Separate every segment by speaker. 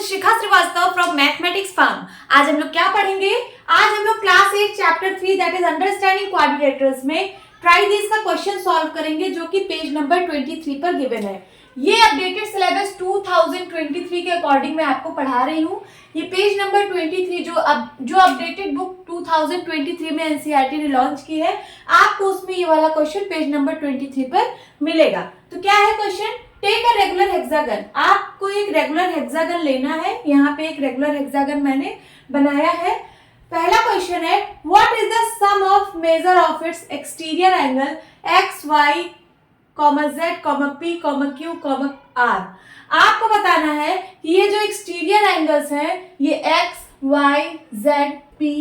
Speaker 1: is Shikha Srivastava from mathematics firm. आज हम लोग क्या पढ़ेंगे? आज हम लोग class 8 chapter 3 that is understanding quadrilaterals में ट्राई दिस का क्वेश्चन सॉल्व करेंगे जो कि पेज नंबर 23 पर गिवन है। ये अपडेटेड सिलेबस 2023 के अकॉर्डिंग मैं आपको पढ़ा रही हूँ। ये पेज नंबर 23 जो अपडेटेड बुक 2023 में एनसीईआरटी ने लॉन्च की है, आपको उसमें ये वाला क्वेश्चन पेज नंबर 23 पर मिलेगा। तो क्या है question? Take a regular hexagon. आपको एक रेगुलर हेक्सागन लेना है। यहाँ पे एक रेगुलर हेक्सागन मैंने बनाया है। पहला क्वेश्चन है what is the sum of measure of its exterior angle X Y z, p, q, r। आपको बताना है कि ये जो एक्सटीरियर एंगल्स हैं ये x, y, z, p,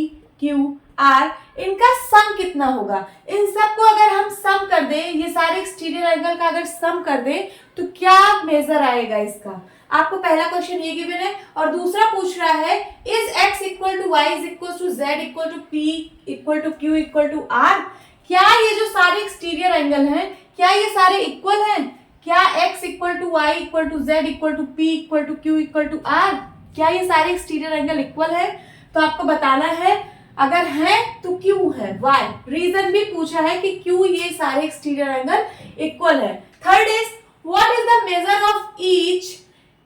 Speaker 1: q, r इनका सम कितना होगा। इन सबको अगर हम सम कर दें, ये सारे एक्सटीरियर एंगल का अगर सम कर दें तो क्या मेजर आएगा इसका। आपको पहला क्वेश्चन ये गिवन है और दूसरा पूछ रहा है is x equal to y is equal to z equal to p equal to q equal to r। क्या ये जो सारे एक्सटीरियर एंगल हैं क्या ये सारे इक्वल हैं? क्या x equal to Y equal to z equal to p equal to q equal to r, क्या ये सारे एक्सटीरियर एंगल इक्वल है? तो आपको बताना है अगर है तो क्यों है, वाई। रीजन भी पूछा है कि क्यों ये सारे एक्सटीरियर एंगल इक्वल है। Third is what is the major of each.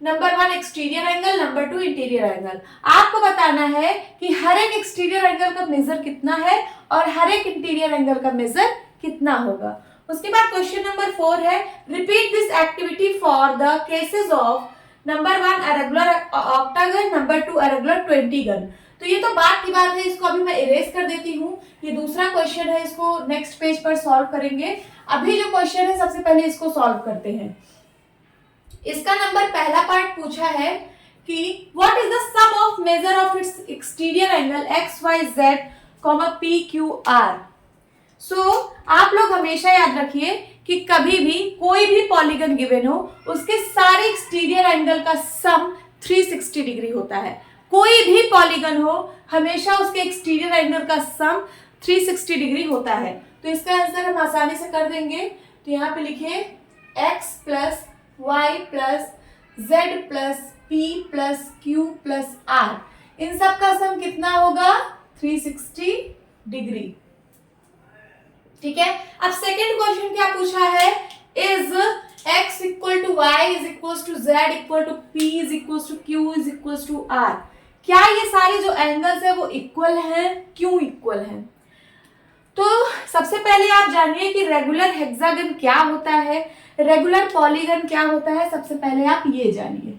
Speaker 1: Number 1 exterior angle, number 2 interior angle. आपको बताना है कि हर एक एक्सटीरियर एंगल का मेजर कितना है और हर एक इंटीरियर एंगल का मेजर कितना होगा। उसके बाद क्वेश्चन नंबर 4 है repeat this activity for the cases of number 1 a regular octagon, number 2 a regular 20 gun. तो ये तो बात की बात है, इसको अभी मैं इरेज कर देती हूँ। ये दूसरा क्वेश्चन है, इसको नेक्स्ट पेज पर सॉल्व करेंगे। अभी जो क्वेश्चन है सबसे पहले इसको सॉल्व करते हैं। इसका नंबर पहला पार्ट पूछा है कि what is the sum of measure of its exterior angle X Y Z p q r। आप लोग हमेशा याद रखिए कि कभी भी कोई भी पॉलीगन गिवन हो उसके सारे एक्सटीरियर एंगल का सम 360 डिग्री होता है। कोई भी पॉलीगन हो हमेशा उसके एक्सटीरियर एंगल का सम 360 डिग्री होता है। तो इसका आंसर हम आसानी से कर देंगे। तो यहाँ पे लिखिए x plus Y plus Z plus P plus Q plus R, इन सब का सम कितना होगा? 360 डिग्री। ठीक है। अब सेकेंड क्वेश्चन क्या पूछा है is x equal to Y is equal to Z equal to p is equal to q is equal to r। क्या ये सारे जो एंगल्स है वो इक्वल हैं? क्यों इक्वल हैं? तो सबसे पहले आप जानिए कि रेगुलर हेक्सागन क्या होता है, रेगुलर पॉलीगन क्या होता है। सबसे पहले आप ये जानिए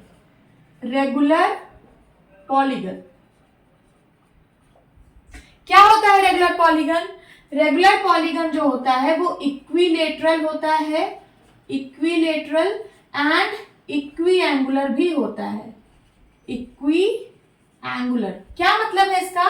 Speaker 1: रेगुलर पॉलीगन क्या होता है। रेगुलर पॉलीगन, रेगुलर पॉलीगन जो होता है वो इक्विलेटरल होता है, इक्विलेटरल एंड इक्वी एंगुलर भी होता है। इक्वी एंगुलर क्या मतलब है इसका?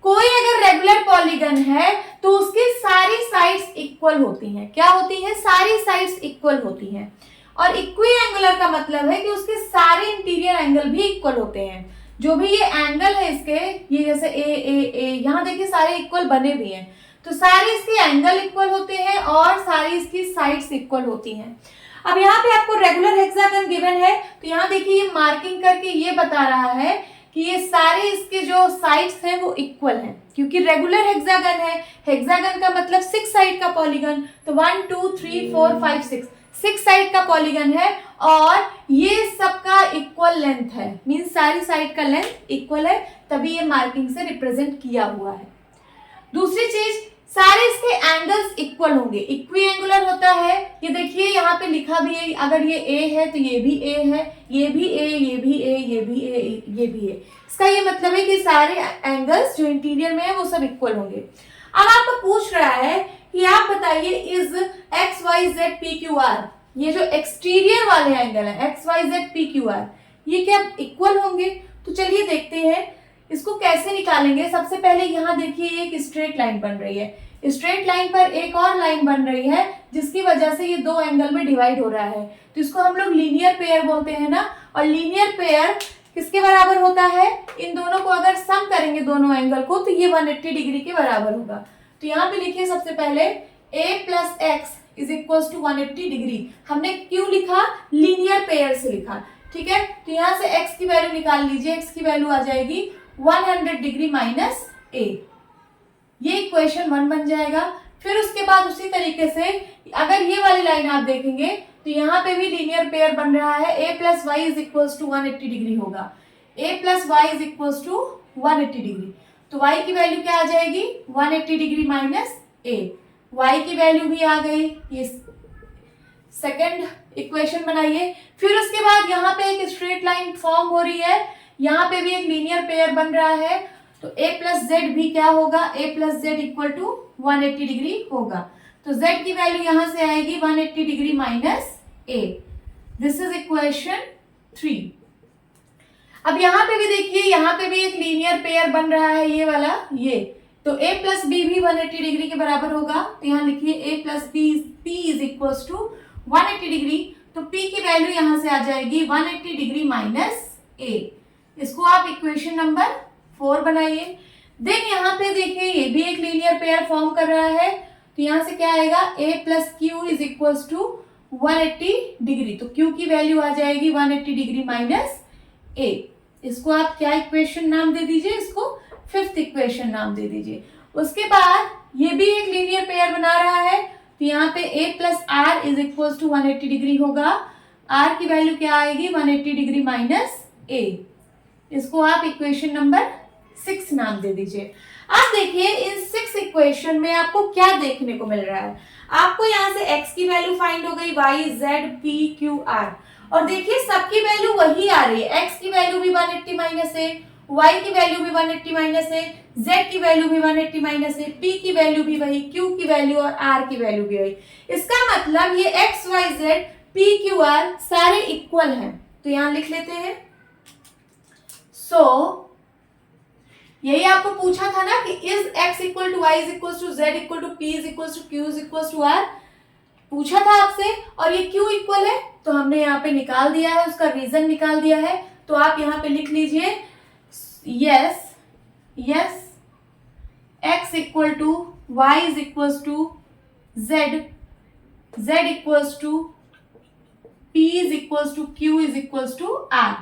Speaker 1: कोई अगर रेगुलर पॉलीगन है तो उसकी सारी साइड्स इक्वल होती हैं। क्या होती है? सारी साइड्स इक्वल होती हैं। और इक्वी एंगुलर का मतलब है कि उसके सारे इंटीरियर एंगल भी इक्वल होते हैं। जो भी ये एंगल है इसके, ये जैसे ए यहाँ देखिए सारे इक्वल बने भी हैं, तो सारे इसके एंगल इक्वल होते हैं और सारी इसकी साइड्स इक्वल होती हैं। अब यहाँ पे आपको रेगुलर हेक्सागन गिवन है तो यहाँ देखिए ये मार्किंग करके ये बता रहा है कि ये सारे इसके जो साइड्स हैं वो इक्वल हैं, क्योंकि रेगुलर हेक्सागन है। हेक्सागन का मतलब 6 साइड का पॉलीगन, तो 1 2 3 4 5 6 साइड का पॉलीगन है और ये सबका इक्वल लेंथ है, मीन सारी साइड का लेंथ इक्वल है, तभी ये मार्किंग से रिप्रेजेंट किया हुआ है। दूसरी चीज सारे इसके एंगल्स इक्वल होंगे, इक्वी एंगुलर होता है। ये देखिए यहाँ पे लिखा भी है, अगर ये ए है तो ये भी ए है, ये भी ए, ये भी ए, ये भी ए, ये भी ए। इसका ये मतलब है कि सारे एंगल्स जो इंटीरियर में है वो सब इक्वल होंगे। अब आपको पूछ रहा है कि आप बताइए is X Y Z P Q R, ये जो एक्सटीरियर वाले एंगल है X Y Z P Q R, ये क्या इक्वल होंगे? तो चलिए देखते हैं इसको कैसे निकालेंगे। सबसे पहले यहाँ देखिए एक स्ट्रेट लाइन बन रही है, स्ट्रेट लाइन पर एक और लाइन बन रही है जिसकी वजह से ये दो एंगल में डिवाइड हो रहा है, तो इसको हम लोग लीनियर पेयर बोलते हैं ना। और लीनियर पेयर किसके बराबर होता है? इन दोनों को अगर सम करेंगे दोनों एंगल को तो ये 180 डिग्री के बराबर होगा। तो यहाँ पे लिखिए सबसे पहले a plus X is equal to 180 degree. हमने क्यों लिखा? लीनियर पेयर से लिखा। ठीक है। तो यहाँ से x की वैल्यू निकाल लीजिए, x की वैल्यू आ जाएगी 100 डिग्री माइनस a। ये इक्वेशन 1 बन जाएगा। फिर उसके बाद उसी तरीके से अगर ये वाली लाइन आप देखेंगे तो यहाँ पे भी लीनियर पेयर बन रहा है, a plus Y is equal to 180 degree होगा, a plus Y is equal to 180 degree. तो y की वैल्यू क्या आ जाएगी 180 डिग्री माइनस a, y की वैल्यू भी आ गई। ये सेकंड इक्वेशन बनाइए। फिर उसके बाद यहाँ पे एक स्ट्रेट लाइन फॉर्म हो रही है, यहाँ पे भी एक लीनियर पेयर बन रहा है, तो a प्लस जेड भी क्या होगा, a plus Z equal to 180 degree होगा। तो z की वैल्यू यहां से आएगी 180 degree minus a। This is equation 3। अब यहाँ पे भी देखिए, यहाँ पे भी एक लीनियर पेयर बन रहा है, ये वाला, ये तो a प्लस बी भी 180 डिग्री के बराबर होगा। तो यहाँ लिखिए a plus B p is equal to 180 degree. तो p की वैल्यू यहां से आ जाएगी 180 डिग्री माइनस a। इसको आप इक्वेशन नंबर 4 बनाइए। देन यहाँ पे देखिए ये भी एक लीनियर पेयर फॉर्म कर रहा है, तो यहाँ से क्या आएगा a plus Q is equal to 180 degree. तो q की वैल्यू आ जाएगी 180 डिग्री माइनस a। इसको आप क्या इक्वेशन नाम दे दीजिए, इसको 5th इक्वेशन नाम दे दीजिए। उसके बाद ये भी एक लीनियर पेयर बना रहा है, तो यहाँ पे a plus R is equal to 180 degree होगा। r की वैल्यू क्या आएगी 180 डिग्री माइनस a। इसको आप इक्वेशन नंबर 6 नाम दे दीजिए। अब देखिए इन 6 इक्वेशन में आपको क्या देखने को मिल रहा है। आपको यहाँ से x की वैल्यू फाइंड हो गई, y, z, p, q, r, और देखिए सबकी वैल्यू वही आ रही है। x की वैल्यू भी 180 माइनस है, y की वैल्यू भी 180 माइनस है, z की वैल्यू भी 180 माइनस है, p की वैल्यू भी वही, q की वैल्यू और r की वैल्यू भी वही। इसका मतलब ये x, y, z, p, q, r सारे इक्वल हैं। तो यहाँ लिख लेते हैं। यही आपको पूछा था ना कि is x equal to Y is equal to Z equal to P is equal to Q is equal to R, पूछा था आपसे, और ये क्यों इक्वल है तो हमने यहाँ पे निकाल दिया है, उसका रीजन निकाल दिया है। तो आप यहाँ पे लिख लीजिए yes x equal to Y is equal to Z equal to P is equal to Q is equal to R.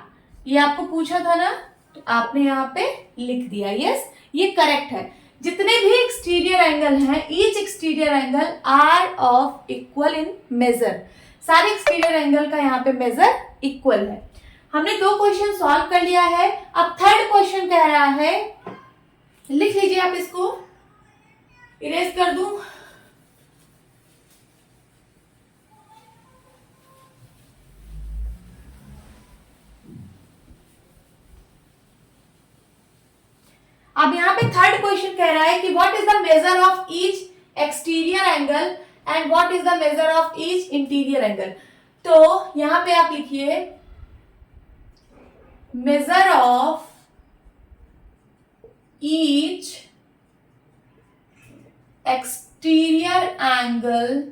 Speaker 1: ये आपको पूछा था ना, तो आपने यहाँ पे लिख दिया। यस, ये करेक्ट है। जितने भी एक्सटीरियर एंगल हैं, each exterior angle are of equal in measure, सारे एक्सटीरियर एंगल का यहाँ पे मेजर इक्वल है। हमने 2 क्वेश्चन सॉल्व कर लिया है। अब थर्ड क्वेश्चन कह रहा है, लिख लीजिए, आप इसको इरेज कर दूं। अब यहाँ पे थर्ड क्वेश्चन कह रहा है कि what is the major of each exterior angle and what is the major of each interior angle. तो यहाँ पे आप लिखिए measure of each exterior angle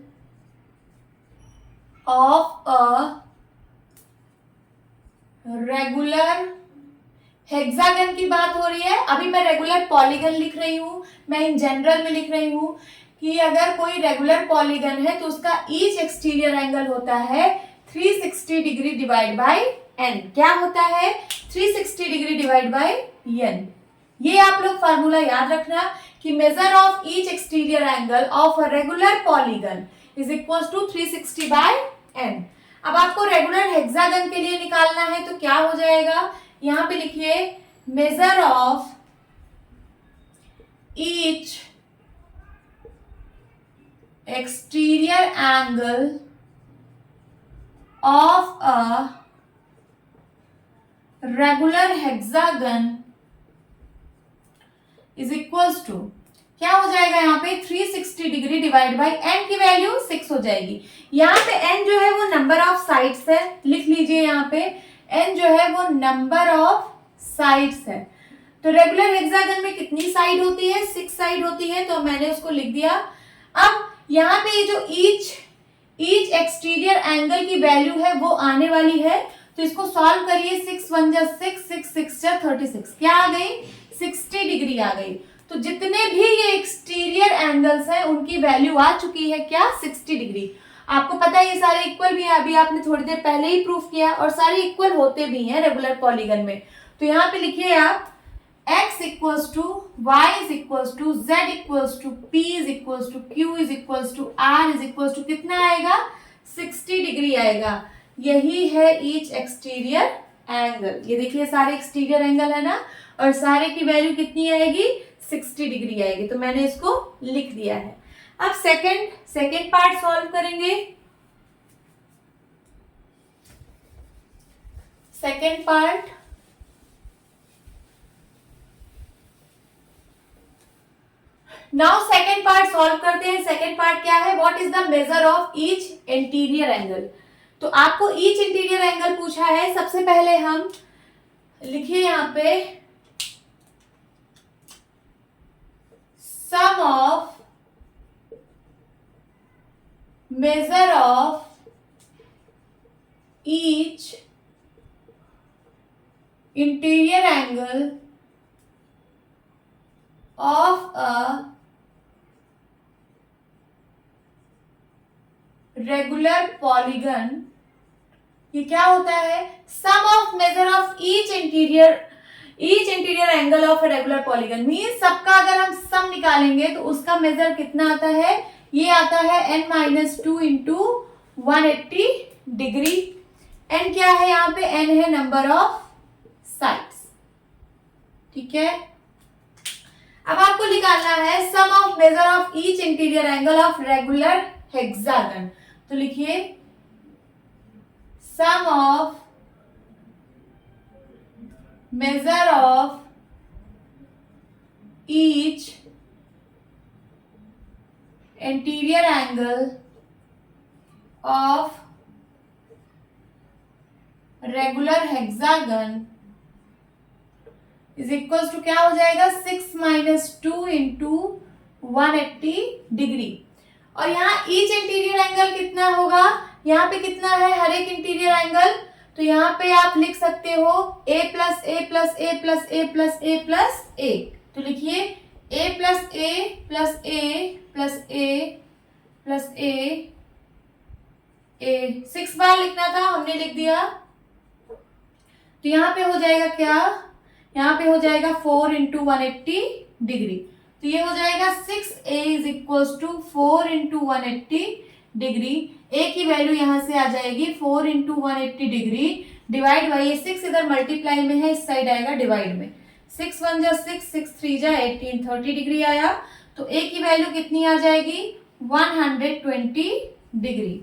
Speaker 1: of a regular hexagon की बात हो रही है। अभी मैं रेगुलर पॉलीगन लिख रही हूं, मैं इन जनरल में लिख रही हूं कि अगर कोई रेगुलर पॉलीगन है तो उसका ईच एक्सटीरियर एंगल होता है 360 डिग्री डिवाइड बाय n। क्या होता है 360 डिग्री डिवाइड बाय n। ये आप लोग फार्मूला याद रखना कि measure of each exterior angle of a regular polygon is equal to 360 by n। अब आपको रेगुलर हेक्सागन के लिए निकालना है, तो क्या हो जाएगा, यहां पे लिखिए measure of each exterior angle of a regular hexagon is equals to, क्या हो जाएगा यहाँ पे 360 डिग्री डिवाइड बाय n की वैल्यू 6 हो जाएगी। यहाँ पे n जो है वो नंबर ऑफ साइड्स है, लिख लीजिए यहाँ पे n जो है वो नंबर ऑफ साइड्स है। तो रेगुलर हेक्सागन में कितनी साइड होती है, 6 साइड होती है, तो मैंने उसको लिख दिया। अब यहाँ पे जो ईच एक्सटीरियर एंगल की वैल्यू है वो आने वाली है, तो इसको सॉल्व करिए। 6 1 जा 6, 6 6 जा 36, क्या आ गई 60 डिग्री आ गई। तो जितने भी ये एक्सटीरियर एंगल्स हैं उनकी वैल्यू आ चुकी है क्या 60 डिग्री। आपको पता है ये सारे इक्वल भी हैं, अभी आपने थोड़ी देर पहले ही प्रूफ किया, और सारे इक्वल होते भी हैं रेगुलर पॉलीगन में। तो यहाँ पे लिखिए आप x equals to Y is equals to Z equals to P is equals to Q is equals to R is equals to कितना आएगा 60 डिग्री आएगा। यही है ईच एक्सटीरियर एंगल। ये देखिए सारे एक्सटीरियर एंगल है ना, और सारे की वैल्यू कितनी आएगी 60 डिग्री आएगी। तो मैंने इसको लिख दिया है। अब सेकंड पार्ट सॉल्व करेंगे। Second part, now second part solve करते हैं। सेकंड पार्ट क्या है, what is the major of each interior angle. तो आपको ईच इंटीरियर एंगल पूछा है। सबसे पहले हम लिखिए यहां पे सम of measure of each interior angle of a regular polygon। ये क्या होता है, sum of measure of each interior angle of a regular polygon means सबका अगर हम सम निकालेंगे तो उसका मेजर कितना आता है, ये आता है n-2 इंटू 180 डिग्री। n क्या है यहाँ पे, n है नंबर ऑफ साइड्स। ठीक है, अब आपको निकालना है sum of measure of each interior angle of regular hexagon. तो लिखिए sum of measure of each interior angle of regular hexagon is equal to क्या हो जाएगा 6-2 इंटू 180 डिग्री। और यहाँ ईच इंटीरियर एंगल कितना होगा, यहाँ पे कितना है हर एक इंटीरियर एंगल, तो यहाँ पे आप लिख सकते हो a plus A plus A plus A plus A plus A. तो लिखिए a plus A plus A plus A plus A 6 बार लिखना था, हमने लिख दिया। तो यहाँ पे हो जाएगा क्या, यहाँ पे हो जाएगा 4 इंटू 180 डिग्री। तो ये हो जाएगा 6a is equal to 4 into 180 degree. a की वैल्यू यहाँ से आ जाएगी 4 इंटू 180 डिग्री डिवाइड बाई, ये 6 इधर मल्टीप्लाई में है, इस साइड आएगा डिवाइड में। 6 1 जा 6, 6 3 जा 18, 30 डिग्री आया। तो a की वैल्यू कितनी आ जाएगी 120 डिग्री।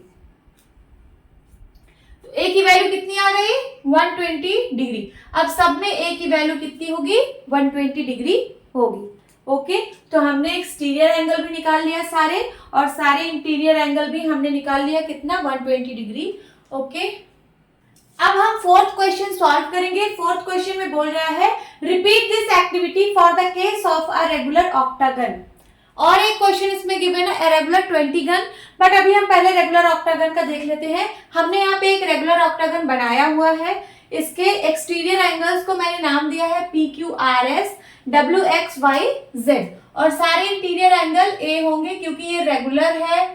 Speaker 1: तो a की वैल्यू कितनी आ गई 120 डिग्री। अब सब में a की वैल्यू कितनी होगी 120 डिग्री होगी। ओके, तो हमने एक्सटीरियर एंगल भी निकाल लिया सारे, और सारे इंटीरियर एंगल भी हमने निकाल लिया कितना 120 डिग्री। ओके, अब हम फोर्थ क्वेश्चन सॉल्व करेंगे। फोर्थ क्वेश्चन में बोल रहा है repeat this activity for the case of a regular octagon. और एक क्वेश्चन इसमें गिवन है रेगुलर 20 गन, बट अभी हम पहले रेगुलर ऑक्टागन का देख लेते हैं। हमने यहाँ पे एक रेगुलर ऑक्टागन बनाया हुआ है। इसके एक्सटीरियर एंगल्स को मैंने नाम दिया है PQRS WXYZ, और सारे इंटीरियर एंगल A होंगे क्योंकि ये रेगुलर है।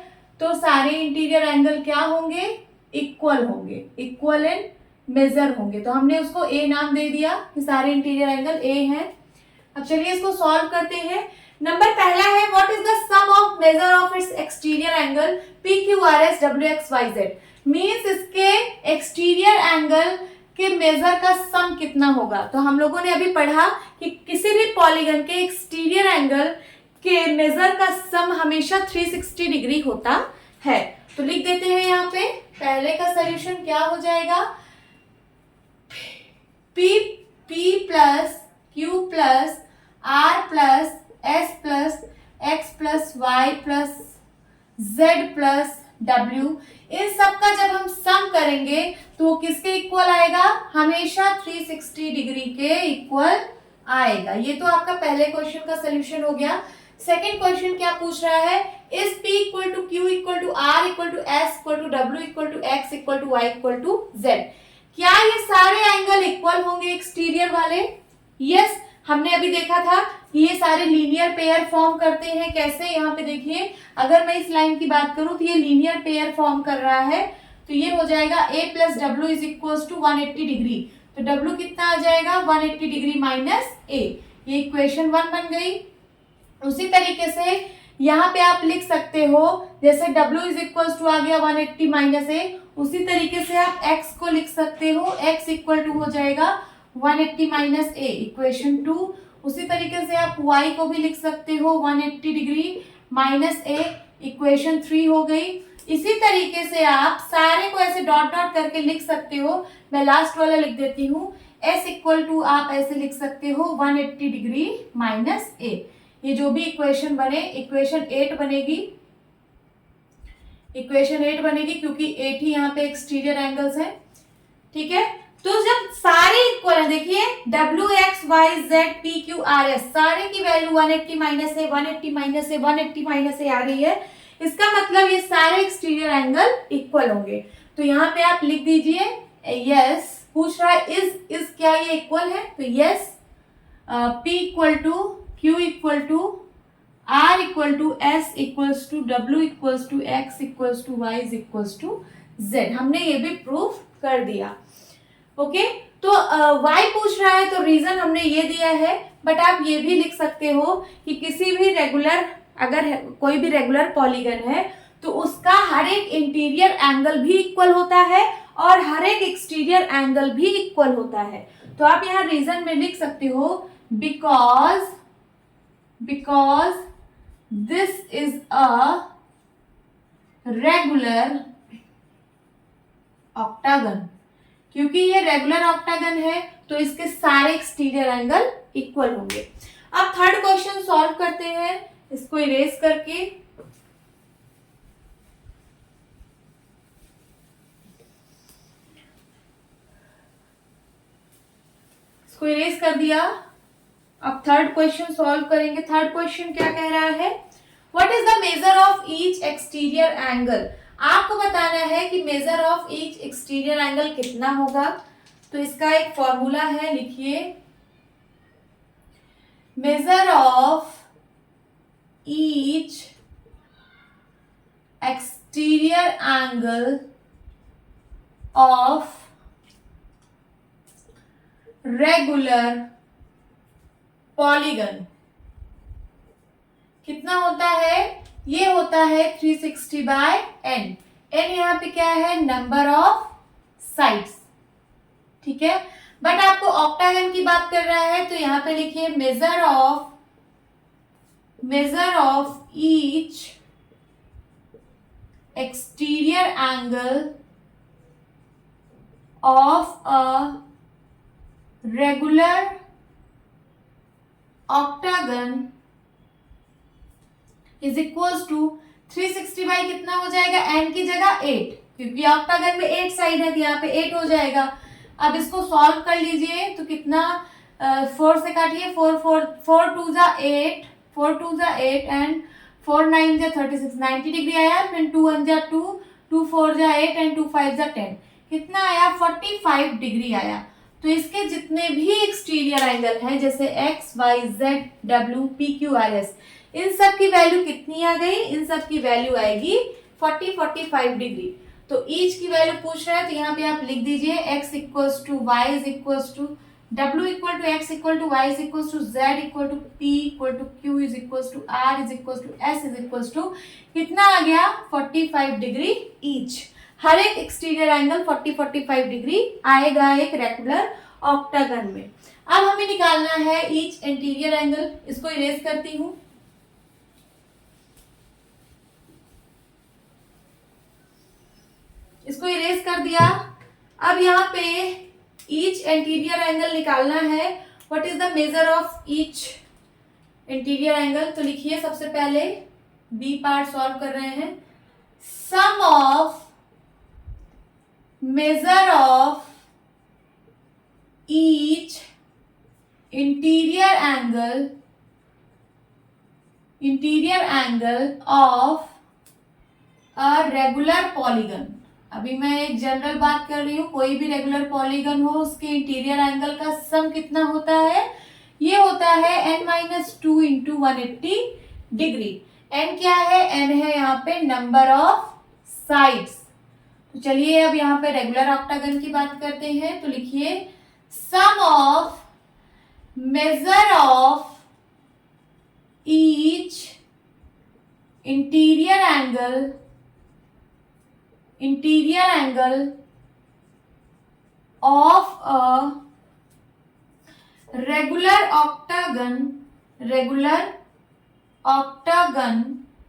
Speaker 1: तो सारे इंटीरियर एंगल क्या होंगे, इक्वल होंगे, इक्वल इन मेजर होंगे। तो हमने उसको A नाम दे दिया कि सारे इंटीरियर एंगल A हैं। अब चलिए इसको सॉल्व करते हैं। नंबर पहला है what is the sum of measure of its exterior angle PQRS WXYZ। Means इसके एक्सटीरियर एंगल के मेजर का सम कितना होगा। तो हम लोगों ने अभी पढ़ा कि किसी भी पॉलीगन के एक्सटीरियर एंगल के मेजर का सम हमेशा 360 डिग्री होता है। तो लिख देते हैं यहाँ पे, पहले का सॉल्यूशन क्या हो जाएगा, P plus Q plus R plus S plus X plus Y plus Z plus W, इन सब का जब हम सम करेंगे तो किसके इक्वल आएगा, हमेशा 360 डिग्री के इक्वल आएगा। ये तो आपका पहले क्वेश्चन का सॉल्यूशन हो गया। सेकंड क्वेश्चन क्या पूछ रहा है, is P equal to Q equal to R equal to S equal to W equal to X equal to Y equal to Z। क्या ये सारे एंगल इक्वल होंगे एक्सटीरियर वाले? यस, हमने अभी देखा था कि ये सारे लीनियर पेयर फॉर्म करते हैं। कैसे, यहाँ पे देखिए, अगर मैं इस लाइन की बात करूं तो ये लीनियर पेयर फॉर्म कर रहा है, तो ये हो जाएगा a plus W is equal to 180 degree. तो w कितना आ जाएगा, 180 डिग्री माइनस a। ये इक्वेशन 1 बन गई। उसी तरीके से यहाँ पे आप लिख सकते हो, जैसे w इज इक्वल टू आ गया 180 माइनस a, उसी तरीके से आप x को लिख सकते हो, x इक्वल टू हो जाएगा 180 माइनस a, इक्वेशन 2। उसी तरीके से आप y को भी लिख सकते हो 180 डिग्री माइनस a, इक्वेशन 3 हो गई। इसी तरीके से आप सारे को ऐसे डॉट डॉट करके लिख सकते हो। मैं लास्ट वाला लिख देती हूँ, s इक्वल टू आप ऐसे लिख सकते हो 180 डिग्री माइनस a। ये जो भी इक्वेशन बने, इक्वेशन 8 बनेगी, इक्वेशन 8 बनेगी क्योंकि 8 ही यहाँ पे एक्सटीरियर एंगल्स है। ठीक है, तो जब सारे इक्वल है, देखिए w x y z p q r s सारे की वैल्यू 180 माइनस है, 180 माइनस है, 180 माइनस है आ रही है, इसका मतलब ये सारे एक्सटीरियर एंगल इक्वल होंगे। तो यहाँ पे आप लिख दीजिए यस, पूछ रहा है इज क्या ये इक्वल है, तो yes, p equal to q equal to r equal to s equals to w equals to x equals to y equals to z। हमने ये भी प्रूफ कर दिया। ओके, तो y पूछ रहा है तो रीजन हमने ये दिया है, बट आप ये भी लिख सकते हो कि किसी भी रेगुलर, अगर कोई भी रेगुलर पॉलीगन है तो उसका हर एक इंटीरियर एंगल भी इक्वल होता है और हर एक एक्सटीरियर एंगल भी इक्वल होता है। तो आप यहाँ रीजन में लिख सकते हो because this is a regular octagon. क्योंकि ये रेगुलर ऑक्टागन है तो इसके सारे एक्सटीरियर एंगल इक्वल होंगे। अब थर्ड क्वेश्चन सॉल्व करते हैं, इसको इरेज करके। इसको इरेज कर दिया। अब थर्ड क्वेश्चन सॉल्व करेंगे। थर्ड क्वेश्चन क्या कह रहा है, what is the major of each exterior angle. आपको बताना है कि measure of each exterior angle कितना होगा। तो इसका एक फॉर्मूला है, लिखिए, measure of each exterior angle of regular polygon कितना होता है, ये होता है 360 बाय n। n यहाँ पे क्या है, नंबर ऑफ साइड्स। ठीक है, बट आपको ऑक्टागन की बात कर रहा है तो यहाँ पे लिखिए measure of each exterior angle of a regular octagon is equals to 360 by कितना हो जाएगा, n की जगह 8, क्योंकि ऑक्टागन में 8 साइड है तो यहाँ पे 8 हो जाएगा। अब इसको सॉल्व कर लीजिए तो कितना, 4 से काटिए, 4 टू जा 8, 4 टू जा 8 एंड 4 9 जा 36, 90 डिग्री आया। फिर 2 1 जा 2, 2 4 जा 8 एंड 2 5 जा 10, कितना आया, 45 डिग्री आया। तो इसके जितने भी एक्सटीरियर एंगल हैं, जैसे x, y, z, w, p, q, r, s, इन सब की वैल्यू कितनी आ गई, इन सब की वैल्यू आएगी 45 डिग्री। तो ईच की वैल्यू पूछ रहा है तो यहाँ पे आप लिख दीजिए x equals to Y is equals to w equal to x equal to Y is equals to z equal to p equal to q is equals to r is equals to s is equals to कितना आ गया, 45 degree each. हर एक exterior angle 45 degree आएगा एक regular octagon में। अब हमें निकालना है ईच इंटीरियर एंगल। इसको इरेज करती हूं। इसको इरेज कर दिया। अब यहाँ पे ईच इंटीरियर एंगल निकालना है। What is the major of each interior angle, तो लिखिए सबसे पहले बी पार्ट सॉल्व कर रहे हैं। Sum of measure of each interior angle of a regular polygon. अभी मैं एक जनरल बात कर रही हूँ, कोई भी रेगुलर पॉलीगन हो उसके इंटीरियर एंगल का सम कितना होता है, ये होता है n minus two into 180 degree. n क्या है? n है यहाँ पे नंबर ऑफ साइड्स। तो चलिए अब यहाँ पे रेगुलर ऑक्टागन की बात करते हैं। तो लिखिए sum of measure of each interior angle of a regular octagon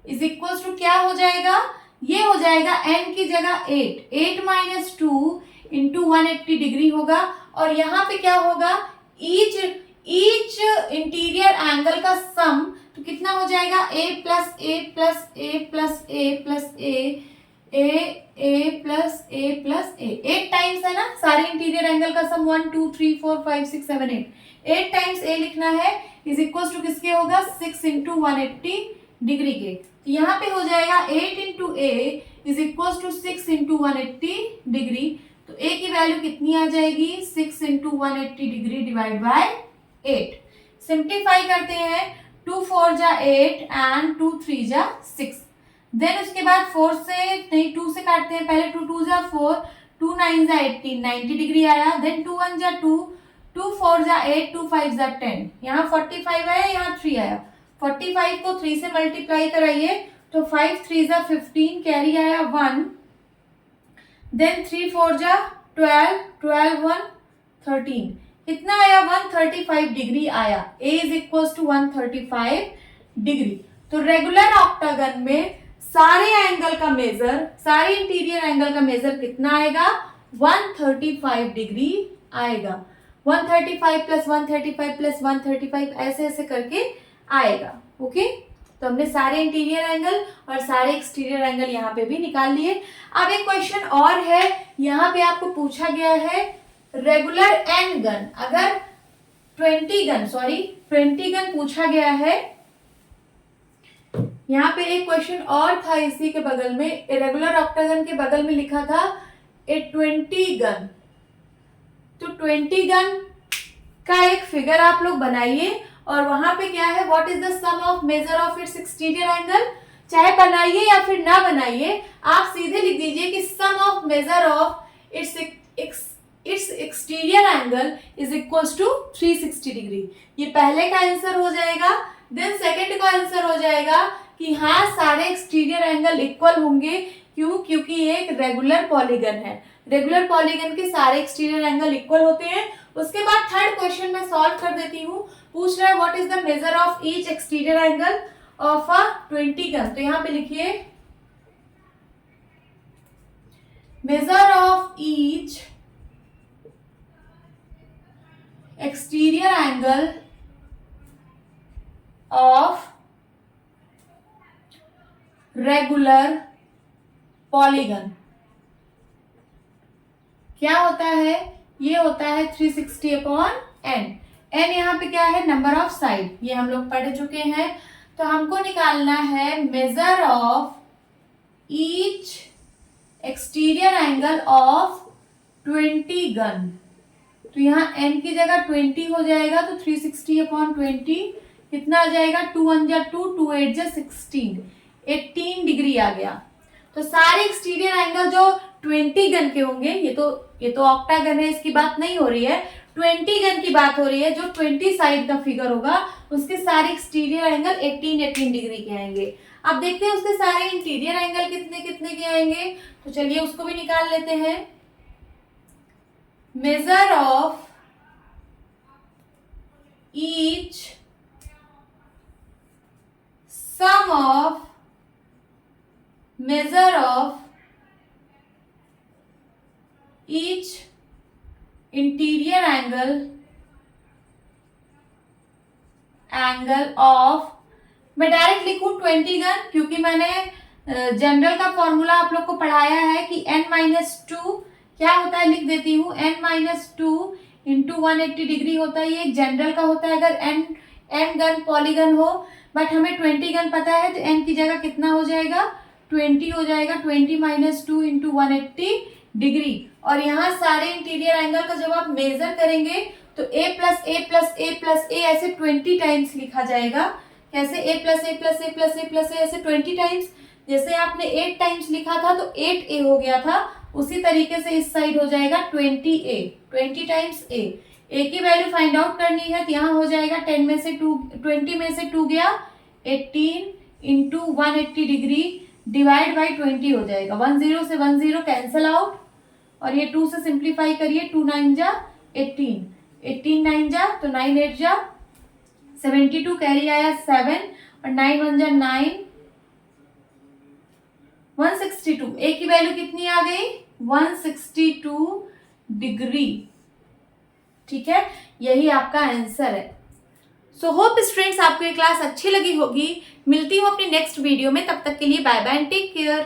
Speaker 1: is equal to क्या हो जाएगा? ये हो जाएगा n की जगह 8 माइनस टू इंटू 180 डिग्री होगा। और यहाँ पे क्या होगा? ईच इंटीरियर एंगल का सम तो कितना हो जाएगा? a plus A plus A plus A plus A plus A plus A. 8 times है ना सारे इंटीरियर एंगल का सम, 1 2 3 4 5 6 7 8 टाइम्स ए लिखना है इज इक्वल टू किसके होगा? 6 इंटू 180 डिग्री के। तो यहाँ पे हो जाएगा 8 into A is equal to 6 into 180 degree. तो ए की वैल्यू कितनी आ जाएगी? 6 into 180 degree divide by 8। Simplify करते हैं, 2 4 जा 8 एंड 2 3 जा 6। देन उसके बाद 4 से नहीं 2 से काटते हैं, पहले 2 2 जा 4, 2 9 जा 18 90 डिग्री आया। देन 2 1 जा 2, 2 4 जा 8, 2 5 जा 10। यहाँ 45 आया, यहाँ 3 आया। 45 को 3 से मल्टीप्लाई कराइए तो 5 3 जा 15, कैरी आया 1। देन 3 4 जा 12, 12 1 13, कितना आया? 135 डिग्री आया। a is equal to 135 degree. तो रेगुलर ऑक्टागन में सारे एंगल का मेजर, सारे इंटीरियर एंगल का मेजर कितना आएगा? 135 डिग्री आएगा। 135 प्लस 135 प्लस 135 ऐसे ऐसे करके आएगा। ओके, तो हमने सारे इंटीरियर एंगल और सारे एक्सटीरियर एंगल यहाँ पे भी निकाल लिए। अब एक क्वेश्चन और है, यहाँ पे आपको पूछा गया है रेगुलर एन गन, अगर 20 गन पूछा गया है। यहाँ पे एक क्वेश्चन और था इसी के बगल में, रेगुलर ऑक्टागन के बगल में लिखा था ए 20 गन। तो 20 गन का एक फिगर आप लोग बनाइए और वहां पे क्या है, what is the sum of measure of its exterior angle. चाहे बनाइए या फिर ना बनाइए, आप सीधे लिख दीजिए कि sum of measure of its exterior angle is equal to 360 degree. ये पहले का आंसर हो जाएगा। देन सेकंड का आंसर हो जाएगा कि हाँ सारे एक्सटीरियर एंगल इक्वल होंगे। क्यों? क्योंकि ये एक रेगुलर पॉलीगन है। रेगुलर पॉलीगन के सारे एक्सटीरियर एंगल इक्वल होते हैं। उसके बाद थर्ड क्वेश्चन में सॉल्व कर देती हूँ। पूछ रहा है what is the major of each exterior angle of a 20 gun. तो यहाँ पे लिखिए measure of each exterior angle of regular polygon क्या होता है? ये होता है 360 अपॉन n। n यहाँ पे क्या है? नंबर ऑफ साइड, ये हम लोग पढ़ चुके हैं। तो हमको निकालना है major of each exterior angle of 20 gun. तो यहाँ n की जगह 20 हो जाएगा, तो 360 अपॉन 20 कितना आ जाएगा? 2 1 जा 2, 2 8 जा 16, 18 डिग्री आ गया। तो सारे एक्सटीरियर एंगल जो 20 गन के होंगे, ये तो ऑक्टागन है, इसकी बात नहीं हो रही है, 20 गन की बात हो रही है। जो 20 साइड का फिगर होगा उसके सारे एक्सटीरियर एंगल 18 डिग्री के आएंगे। अब देखते हैं उसके सारे इंटीरियर एंगल कितने कितने के आएंगे। तो चलिए उसको भी निकाल लेते हैं। Measure of each sum of measure of each interior angle of, मैं डायरेक्ट लिखूं 20 गन, क्योंकि मैंने जनरल का फॉर्मूला आप लोग को पढ़ाया है कि n-2 क्या होता है, लिख देती हूँ। n-2 इंटू 180 डिग्री होता है, ये एक जनरल का होता है अगर n गन पॉलीगन हो। बट हमें 20 गन पता है, तो n की जगह कितना हो जाएगा? 20 हो जाएगा। 20 - 2 इंटू 180 डिग्री। और यहाँ सारे इंटीरियर एंगल का जब आप मेजर करेंगे तो a plus A plus A plus A ऐसे 20 टाइम्स लिखा जाएगा। कैसे? a plus A plus A plus A plus A ऐसे 20 टाइम्स। जैसे आपने 8 टाइम्स लिखा था तो 8a हो गया था, उसी तरीके से इस साइड हो जाएगा 20a, 20 टाइम्स a। a की वैल्यू फाइंड आउट करनी है तो यहाँ हो जाएगा 10 में से 2, 20 में से 2 गया, 18 इंटू 180 डिग्री डिवाइड बाई 20 हो जाएगा। 10 से 10 कैंसल आउट और ये 2 से सिंप्लीफाई करिए, 2 9 जा 18, 18 9 जा तो 9 8 जा 72, कैरी आया 7 और 9 1 जा 9, 162। ए की वैल्यू कितनी आ गई? 162 डिग्री। ठीक है, यही आपका आंसर है। सो होप स्टूडेंट्स आपको ये क्लास अच्छी लगी होगी। मिलती हूँ अपनी नेक्स्ट वीडियो में, तब तक के लिए bye bye and take care.